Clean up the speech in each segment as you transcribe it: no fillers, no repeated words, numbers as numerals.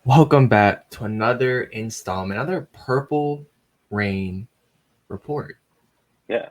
Welcome back to another installment, another Purple Rain report. Yeah.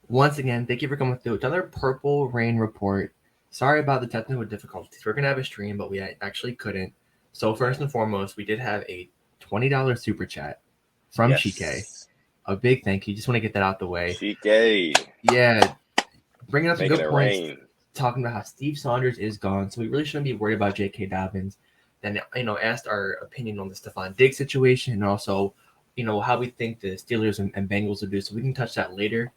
Once again, thank you for coming through another Purple Rain report. Sorry about the technical difficulties. We're gonna have a stream, but we actually couldn't. So first and foremost, we did have a $20 super chat from Chike. Yes. A big thank you. Just want to get that out the way. CK Yeah, bringing up some making good it points, rain. talking about how Steve Saunders is gone, so we really shouldn't be worried about JK Dobbins. Then asked our opinion on the Stephon Diggs situation and also how we think the Steelers and Bengals will do. So we can touch that later.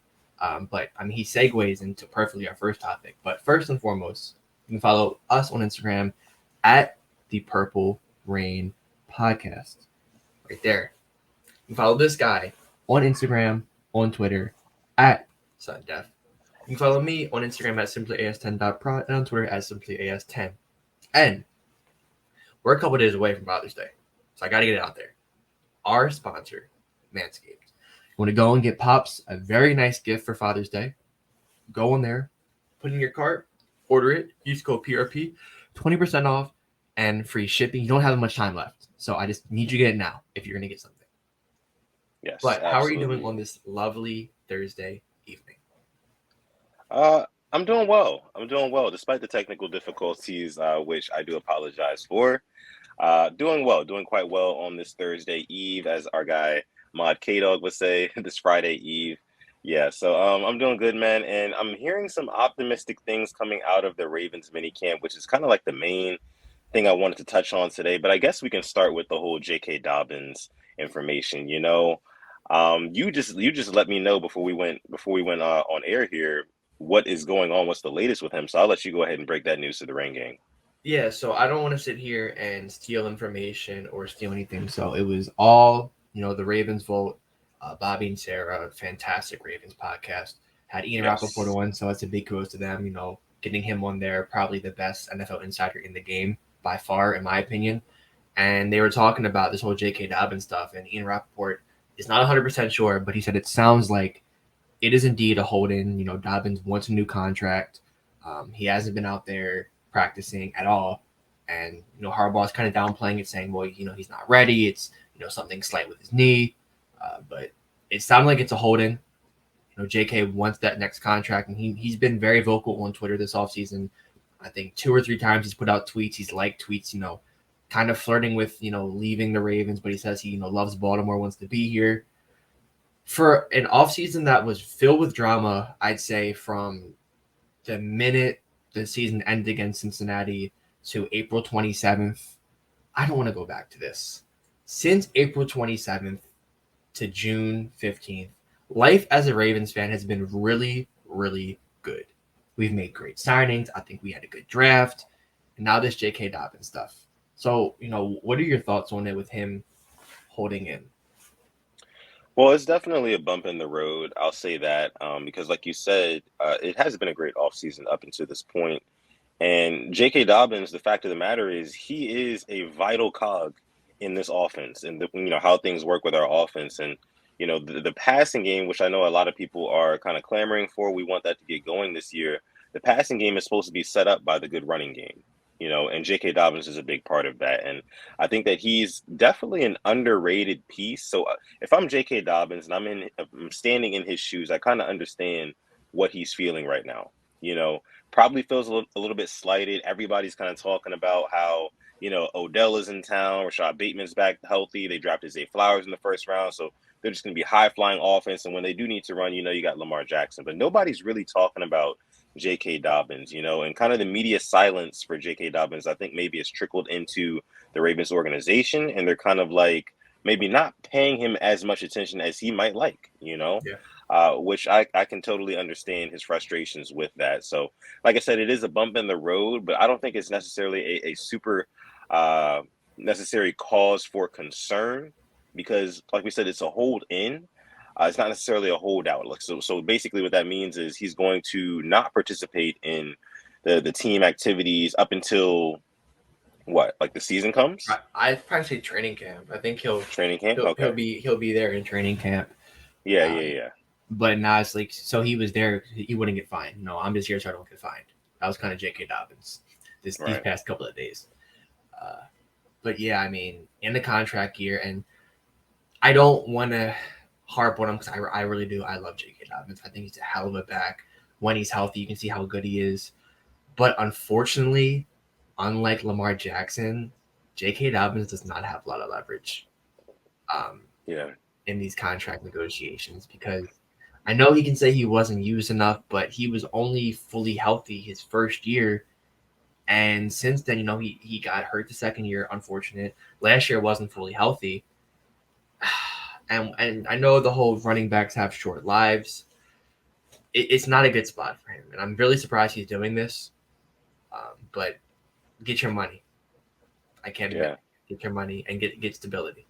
But I mean, he segues into perfectly our first topic. But first and foremost, you can follow us on Instagram at the Purple Rain Podcast. Right there. You can follow this guy on Instagram, on Twitter at SunDef. You can follow me on Instagram at simplyas10.prod and on Twitter at simplyas10. And we're a couple days away from Father's Day, so I got to get it out there. Our sponsor, Manscaped. You want to go and get Pops a very nice gift for Father's Day? Go in there, put it in your cart, order it, use code PRP, 20% off, and free shipping. You don't have much time left, so I just need you to get it now if you're going to get something. Yes. But how are you Absolutely. doing on this lovely Thursday evening? I'm doing well. I'm doing well, despite the technical difficulties, which I do apologize for. Doing well, doing quite well on this Thursday Eve, as our guy Mod K Dog would say, this Friday Eve. Yeah, so I'm doing good, man, and I'm hearing some optimistic things coming out of the Ravens minicamp, which is kind of like the main thing I wanted to touch on today. But I guess we can start with the whole JK Dobbins information. You just let me know before we went on air here what is going on, what's the latest with him. So I'll let you go ahead and break that news to the Rain Gang. Yeah, so I don't want to sit here and steal information or steal anything. So it was all, the Ravens vote. Bobby and Sarah, fantastic Ravens podcast. Had Ian Rappaport Yes. on, so that's a big kudos to them. Getting him on there, probably the best NFL insider in the game by far, in my opinion. And they were talking about this whole J.K. Dobbins stuff, and Ian Rappaport is not 100% sure, but he said it sounds like it is indeed a hold-in. Dobbins wants a new contract. He hasn't been out there practicing at all, and Harbaugh's kind of downplaying it, saying, "Well, he's not ready. It's something slight with his knee," but it sounded like it's a hold-in. JK wants that next contract, and he's been very vocal on Twitter this offseason. I think 2 or 3 times he's put out tweets. He's liked tweets, kind of flirting with leaving the Ravens, but he says he loves Baltimore, wants to be here. For an offseason that was filled with drama, I'd say from the minute the season ended against Cincinnati to April 27th, I don't want to go back to this. Since April 27th to June 15th, life as a Ravens fan has been really, really good. We've made great signings. I think we had a good draft. And now this J.K. Dobbins stuff. So, what are your thoughts on it with him holding in? Well, it's definitely a bump in the road. I'll say that because, like you said, it has been a great offseason up until this point. And J.K. Dobbins, the fact of the matter is, he is a vital cog in this offense, and how things work with our offense, and the passing game, which I know a lot of people are kind of clamoring for. We want that to get going this year. The passing game is supposed to be set up by the good running game. And J.K. Dobbins is a big part of that. And I think that he's definitely an underrated piece. So if I'm J.K. Dobbins and I'm standing in his shoes, I kind of understand what he's feeling right now. Probably feels a little bit slighted. Everybody's kind of talking about how, Odell is in town, Rashad Bateman's back healthy. They drafted Zay Flowers in the first round. So they're just going to be high flying offense. And when they do need to run, you got Lamar Jackson. But nobody's really talking about J.K. Dobbins, and kind of the media silence for J.K. Dobbins, I think maybe has trickled into the Ravens organization. And they're kind of like maybe not paying him as much attention as he might like, Yeah. which I can totally understand his frustrations with that. So, like I said, it is a bump in the road, but I don't think it's necessarily a super necessary cause for concern because, like we said, it's a hold in. It's not necessarily a holdout. Like so basically what that means is he's going to not participate in the team activities up until what, like the season comes? I'd probably say training camp. I think Training camp? Okay. he'll be there in training camp. Yeah, yeah, Um, yeah. but now it's like, so he was there. He wouldn't get fined. No, I'm just here so I don't get fined. That was kind of JK Dobbins these Right. past couple of days. Uh, but yeah, I mean, in the contract year, and I don't want to harp on him because I really do. I love JK Dobbins. I think he's a hell of a back. When he's healthy, you can see how good he is. But unfortunately, unlike Lamar Jackson, J.K. Dobbins does not have a lot of leverage um, Yeah. in these contract negotiations because I know he can say he wasn't used enough, but he was only fully healthy his first year. And since then, he got hurt the second year, unfortunate. Last year wasn't fully healthy. And I know the whole running backs have short lives. It's not a good spot for him. And I'm really surprised he's doing this. But get your money. I can't admit. Yeah. Get your money and get stability.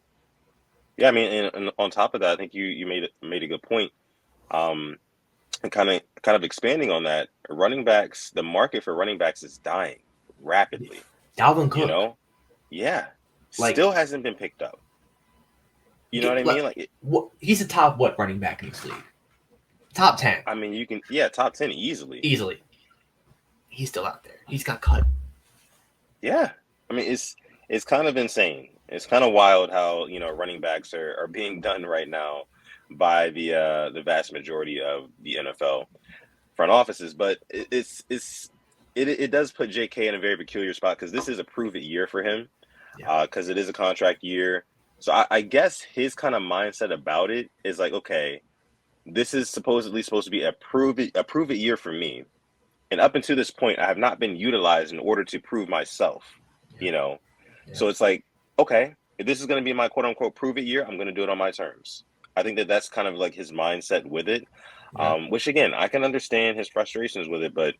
Yeah, I mean, and on top of that, I think you made a good point. Um, and kind of expanding on that, running backs, the market for running backs is dying rapidly. Dalvin You Cook, know, yeah, like, still hasn't been picked up. You know what I mean? Like, he's a top what running back in this league? Top 10. I mean, you can, yeah, top 10 easily. Easily. He's still out there. He's got cut. Yeah, I mean, it's kind of insane. It's kind of wild how running backs are being done right now by the vast majority of the NFL front offices. But it does put JK in a very peculiar spot because this is a prove it year for him. Yeah. Because it is a contract year. So I guess his kind of mindset about it is like, okay, this is supposedly supposed to be a prove it year for me. And up until this point, I have not been utilized in order to prove myself, Yeah. you know? Yeah. So it's like, okay, if this is going to be my quote unquote prove it year, I'm going to do it on my terms. I think that's kind of like his mindset with it, Yeah. which again, I can understand his frustrations with it, but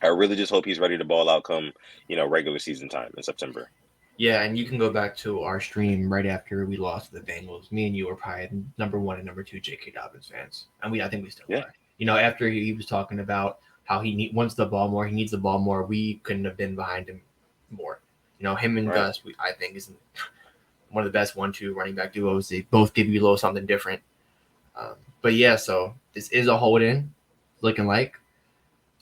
I really just hope he's ready to ball out come, regular season time in September. Yeah, and you can go back to our stream right after we lost to the Bengals. Me and you were probably number 1 and number 2 J.K. Dobbins fans, and I think we still Yeah. are. After he was talking about how he wants the ball more, he needs the ball more. We couldn't have been behind him more. Him and Right. Gus, I think, is one of the best 1-2 running back duos. They both give you a little something different. But yeah, so this is a hold in, looking like.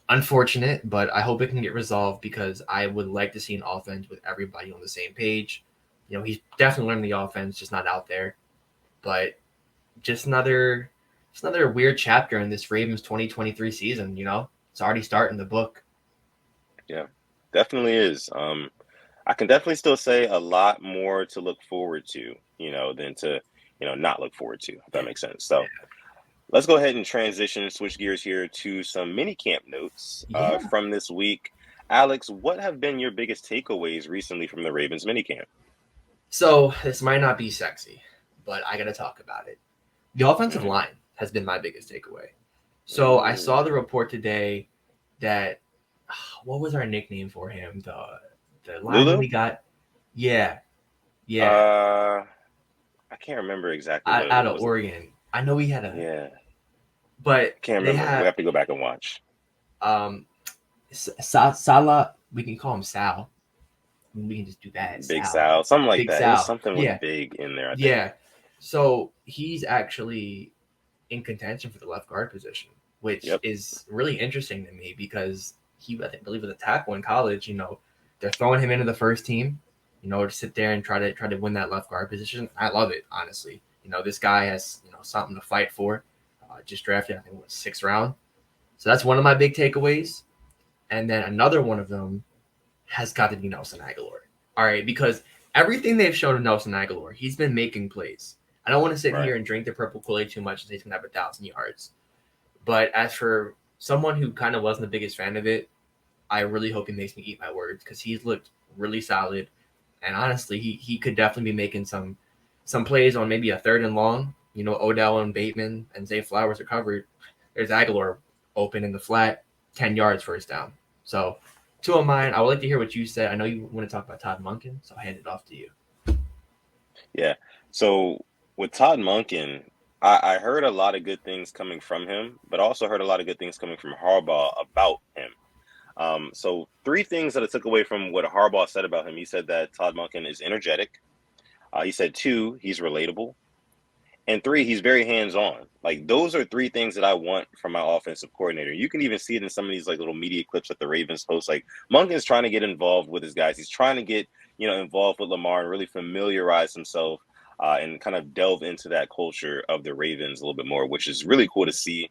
Unfortunate, but I hope it can get resolved because I would like to see an offense with everybody on the same page. He's definitely learning the offense, just not out there. But just another weird chapter in this Ravens 2023 season. It's already starting the book. Yeah, definitely is. I can definitely still say a lot more to look forward to, than to, not look forward to, if that makes sense. So let's go ahead and switch gears here to some mini camp notes from this week. Alex, what have been your biggest takeaways recently from the Ravens mini camp? So this might not be sexy, but I got to talk about it. The offensive line has been my biggest takeaway. So I saw the report today that what was our nickname for him? The lineman we got. Yeah. I can't remember exactly out of Oregon. I know he had a. Yeah. But I can't remember. We have to go back and watch. Salah. We can call him Sal. We can just do that. Big Sal, something like that. Sal. It was something with big in there. I think. Yeah. So he's actually in contention for the left guard position, which is really interesting to me because I believe was a tackle in college. They're throwing him into the first team, to sit there and try to win that left guard position. I love it, honestly. This guy has something to fight for. Just drafted, I think, 6th round. So that's one of my big takeaways. And then another one of them has got to be Nelson Aguilar. All right, because everything they've shown of Nelson Aguilar, he's been making plays. I don't want to sit here and drink the purple Kool-Aid too much and say he's going to have 1,000 yards. But as for someone who kind of wasn't the biggest fan of it, I really hope he makes me eat my words because he's looked really solid. And honestly, he could definitely be making some plays on maybe a 3rd and long. Odell and Bateman and Zay Flowers are covered. There's Aguilar open in the flat, 10 yards first down. So 2 of mine. I would like to hear what you said. I know you want to talk about Todd Monken, so I'll hand it off to you. Yeah. So with Todd Monken, I heard a lot of good things coming from him, but also heard a lot of good things coming from Harbaugh about him. So three things that I took away from what Harbaugh said about him. He said that Todd Monken is energetic. He said two, he's relatable. And three, he's very hands-on. Like those are three things that I want from my offensive coordinator. You can even see it in some of these like little media clips that the Ravens post. Like Monken's trying to get involved with his guys. He's trying to get, involved with Lamar and really familiarize himself and kind of delve into that culture of the Ravens a little bit more, which is really cool to see.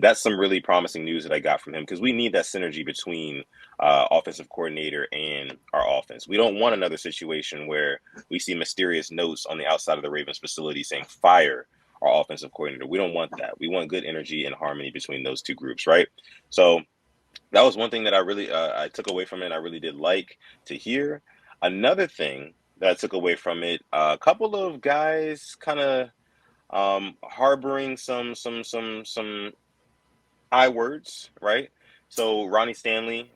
That's some really promising news that I got from him because we need that synergy between offensive coordinator and our offense. We don't want another situation where we see mysterious notes on the outside of the Ravens facility saying fire our offensive coordinator. We don't want that. We want good energy and harmony between those two groups, right? So that was one thing that I really I took away from it. And I really did like to hear. Another thing that I took away from it, a couple of guys kind of harboring some I words, right? So Ronnie Stanley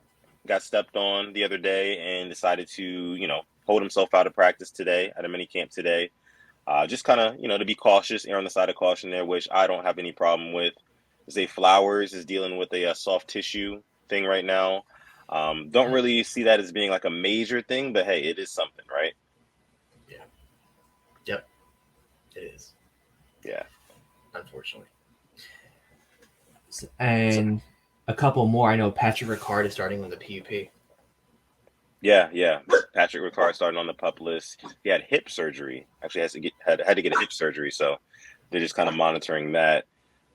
got stepped on the other day and decided to, hold himself out of practice today at a mini camp today. Just kind of, to be cautious, err on the side of caution there, which I don't have any problem with. Zay Flowers is dealing with a soft tissue thing right now. Don't really see that as being like a major thing, but hey, it is something, right? Yeah. Yep. It is. Yeah. Unfortunately. And a couple more. I know Patrick Ricard is starting on the PUP. Yeah. Patrick Ricard starting on the PUP list. He had hip surgery. Actually, had to get a hip surgery, so they're just kind of monitoring that.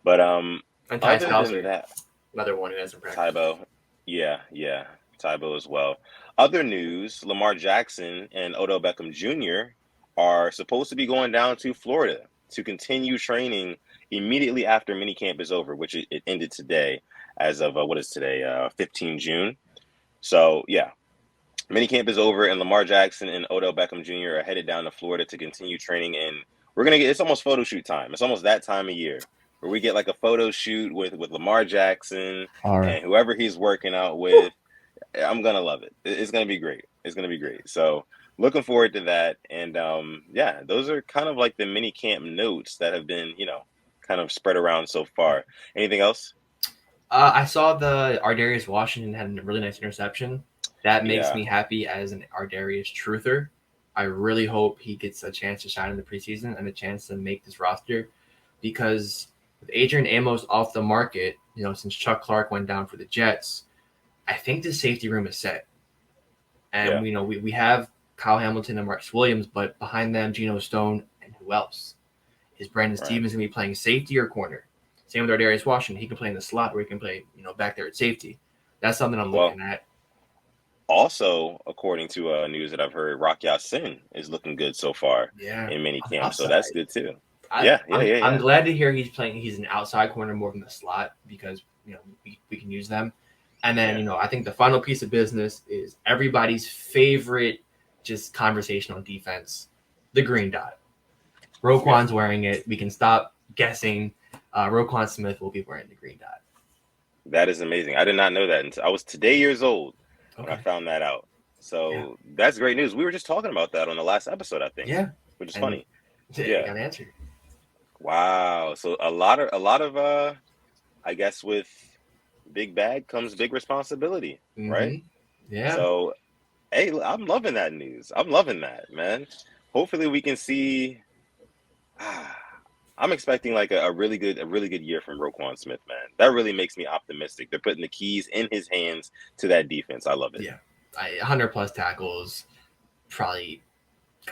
But And Ty other Scouser, than that, another one who hasn't practiced. Tybo, yeah, Tybo as well. Other news: Lamar Jackson and Odell Beckham Jr. are supposed to be going down to Florida to continue training immediately after minicamp is over, which it ended today, as of what is today, 15 June. So yeah. Minicamp is over, and Lamar Jackson and Odell Beckham Jr. are headed down to Florida to continue training. And it's almost photo shoot time. It's almost that time of year where we get like a photo shoot with Lamar Jackson and whoever he's working out with. I'm going to love it. It's going to be great. It's going to be great. So looking forward to that. And yeah, those are kind of like the mini camp notes that have been, kind of spread around so far. Anything else? I saw the Ardarius Washington had a really nice interception. That makes Yeah. me happy as an Ardarius truther. I really hope he gets a chance to shine in the preseason and a chance to make this roster because with Adrian Amos off the market, since Chuck Clark went down for the Jets, I think the safety room is set. And we have Kyle Hamilton and Marcus Williams, but behind them, Geno Stone and who else? Is Brandon Stevens going to be playing safety or corner? Same with Ardarius Washington. He can play in the slot or he can play, back there at safety. That's something I'm looking at. Also, according to news that I've heard, Rock Ya-Sin is looking good so far in minicamp, so that's good too. I'm glad to hear he's playing. He's an outside corner more than the slot because we can use them. And then I think the final piece of business is everybody's favorite just conversation on defense: the green dot. Roquan's wearing it. We can stop guessing. Roquan Smith will be wearing the green dot. That is amazing. I did not know that until I was today years old when I found that out. So that's great news. We were just talking about that on the last episode, I think. Yeah, which is funny. Yeah, got answered. Wow. So a lot of I guess with big bag comes big responsibility, right? Yeah. So hey, I'm loving that news. I'm loving that, man. Hopefully we can see. I'm expecting like a really good year from Roquan Smith, man. That really makes me optimistic. They're putting the keys in his hands to that defense. I love it. Yeah, 100 plus tackles, probably a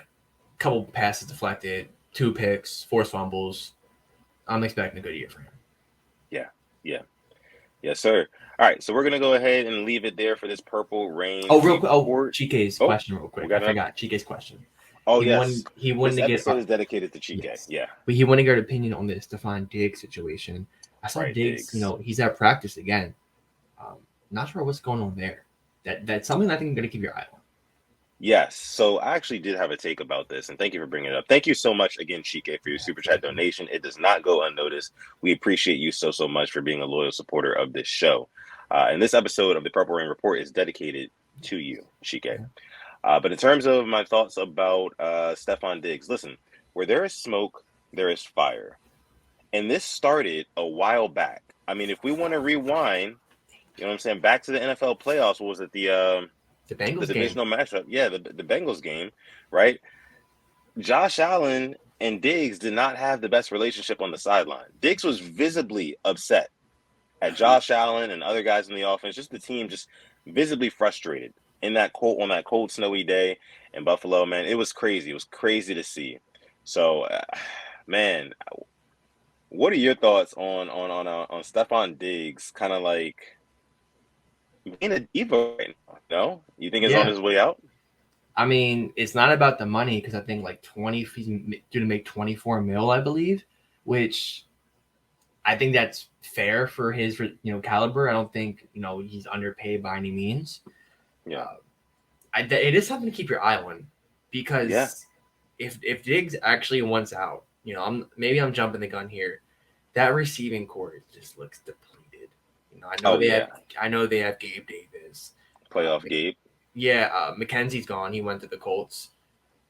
couple passes deflected, 2 picks, 4 fumbles. I'm expecting a good year for him. Yeah. Yes, sir. All right, so we're gonna go ahead and leave it there for this Purple Rain. Chike's question, real quick. I forgot Chike's question. Oh, he wanted this to get. Episode is dedicated to Chike. Yes. Yeah, but he wanted to get an opinion on the Stephon Diggs situation. I saw Diggs. He's at practice again. Not sure what's going on there. That's something I think I'm gonna keep your eye on. Yes. So I actually did have a take about this, and thank you for bringing it up. Thank you so much again, Chike, for your super chat donation. It does not go unnoticed. We appreciate you so much for being a loyal supporter of this show. And this episode of the Purple Rain Report is dedicated to you, Chike. But in terms of my thoughts about Stephon Diggs, listen, where there is smoke, there is fire. And this started a while back. I mean, if we want to rewind, you know what I'm saying, back to the NFL playoffs, what was it, the Bengals game. divisional matchup? Yeah, the Bengals game, right? Josh Allen and Diggs did not have the best relationship on the sideline. Diggs was visibly upset at Josh Allen and other guys in the offense, just the team just visibly frustrated in that cold snowy day in Buffalo, man. It was crazy. It was crazy to see. So, man, what are your thoughts on Stephon Diggs kind of like being a diva right now? No? You think he's on Yeah. his way out? I mean, it's not about the money because I think like 20, he's due to make 24 mil, I believe, which I think that's fair for his, caliber. I don't think, he's underpaid by any means. Yeah. It is something to keep your eye on Yeah. because if Diggs actually wants out, I'm jumping the gun here. That receiving core just looks depleted. I know they have Gabe Davis, Playoff Gabe. Yeah, McKenzie's gone. He went to the Colts.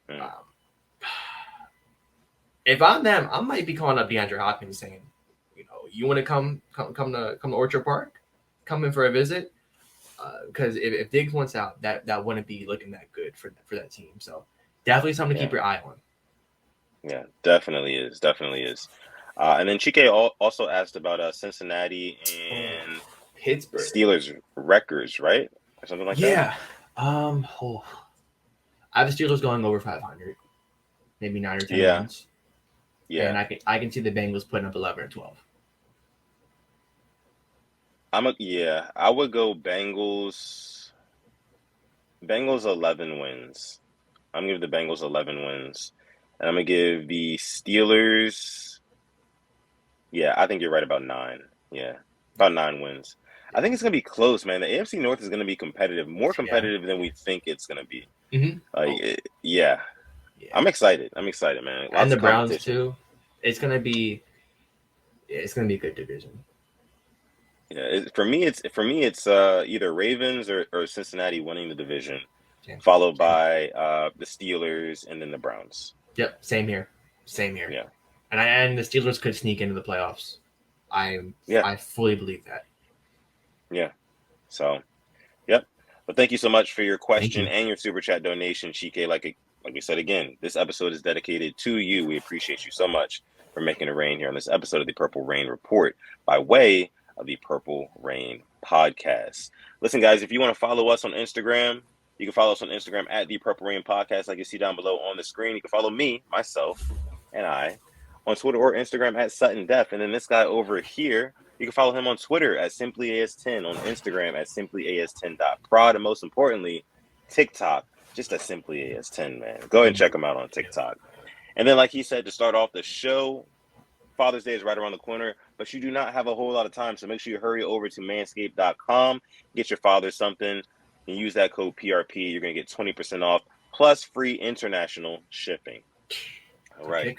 Mm. If I'm them, I might be calling up DeAndre Hopkins saying, you want to come to Orchard Park, come in for a visit, because if Diggs wants out, that wouldn't be looking that good for that team. So definitely something to keep your eye on. Yeah, definitely is. And then Chike also asked about Cincinnati and Pittsburgh Steelers records, right? Or something like that. Yeah. I have the Steelers going over 500, maybe 9 or 10 wins. Yeah. And I can see the Bengals putting up 11 or 12. I would go Bengals. Bengals 11 wins. I'm gonna give the Bengals 11 wins, and I'm gonna give the Steelers. Yeah, I think you're right about 9. Yeah, about 9 wins. I think it's gonna be close, man. The AFC North is gonna be competitive, more competitive than we think it's gonna be. Mm-hmm. Yeah. I'm excited, man. And the Browns too. It's gonna be a good division. Yeah, for me, it's either Ravens or Cincinnati winning the division, followed by the Steelers and then the Browns. Yep, same here. Yeah, and the Steelers could sneak into the playoffs. I fully believe that. Yeah. So, yep. But thank you so much for your question and your super chat donation, Chike. Like we said again, this episode is dedicated to you. We appreciate you so much for making it rain here on this episode of the Purple Rain Report by way of the Purple Rain Podcast. Listen, guys, if you want to follow us on Instagram, you can follow us on Instagram at the Purple Rain Podcast, like you see down below on the screen. You can follow me, myself, and I on Twitter or Instagram at Sutton Def. And then this guy over here, you can follow him on Twitter at SimplyAS10, on Instagram at SimplyAS10.prod, and most importantly, TikTok, just at SimplyAS10, man. Go ahead and check him out on TikTok. And then, like he said, to start off the show, Father's Day is right around the corner, but you do not have a whole lot of time, so make sure you hurry over to manscaped.com, get your father something, and use that code PRP. You're going to get 20% off, plus free international shipping. All right.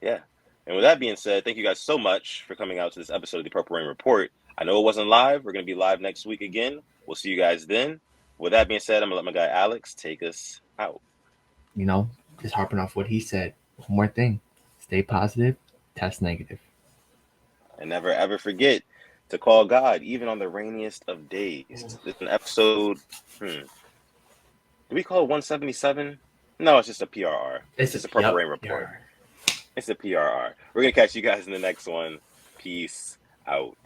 Yeah. And with that being said, thank you guys so much for coming out to this episode of the Purple Rain Report. I know it wasn't live. We're going to be live next week again. We'll see you guys then. With that being said, I'm going to let my guy Alex take us out. Just harping off what he said. One more thing. Stay positive. Test negative. And never, ever forget to call God, even on the rainiest of days. This is an episode, do we call it 177? No, it's just a PRR. It's just a Purple Rain Report. PRR. It's a PRR. We're going to catch you guys in the next one. Peace out.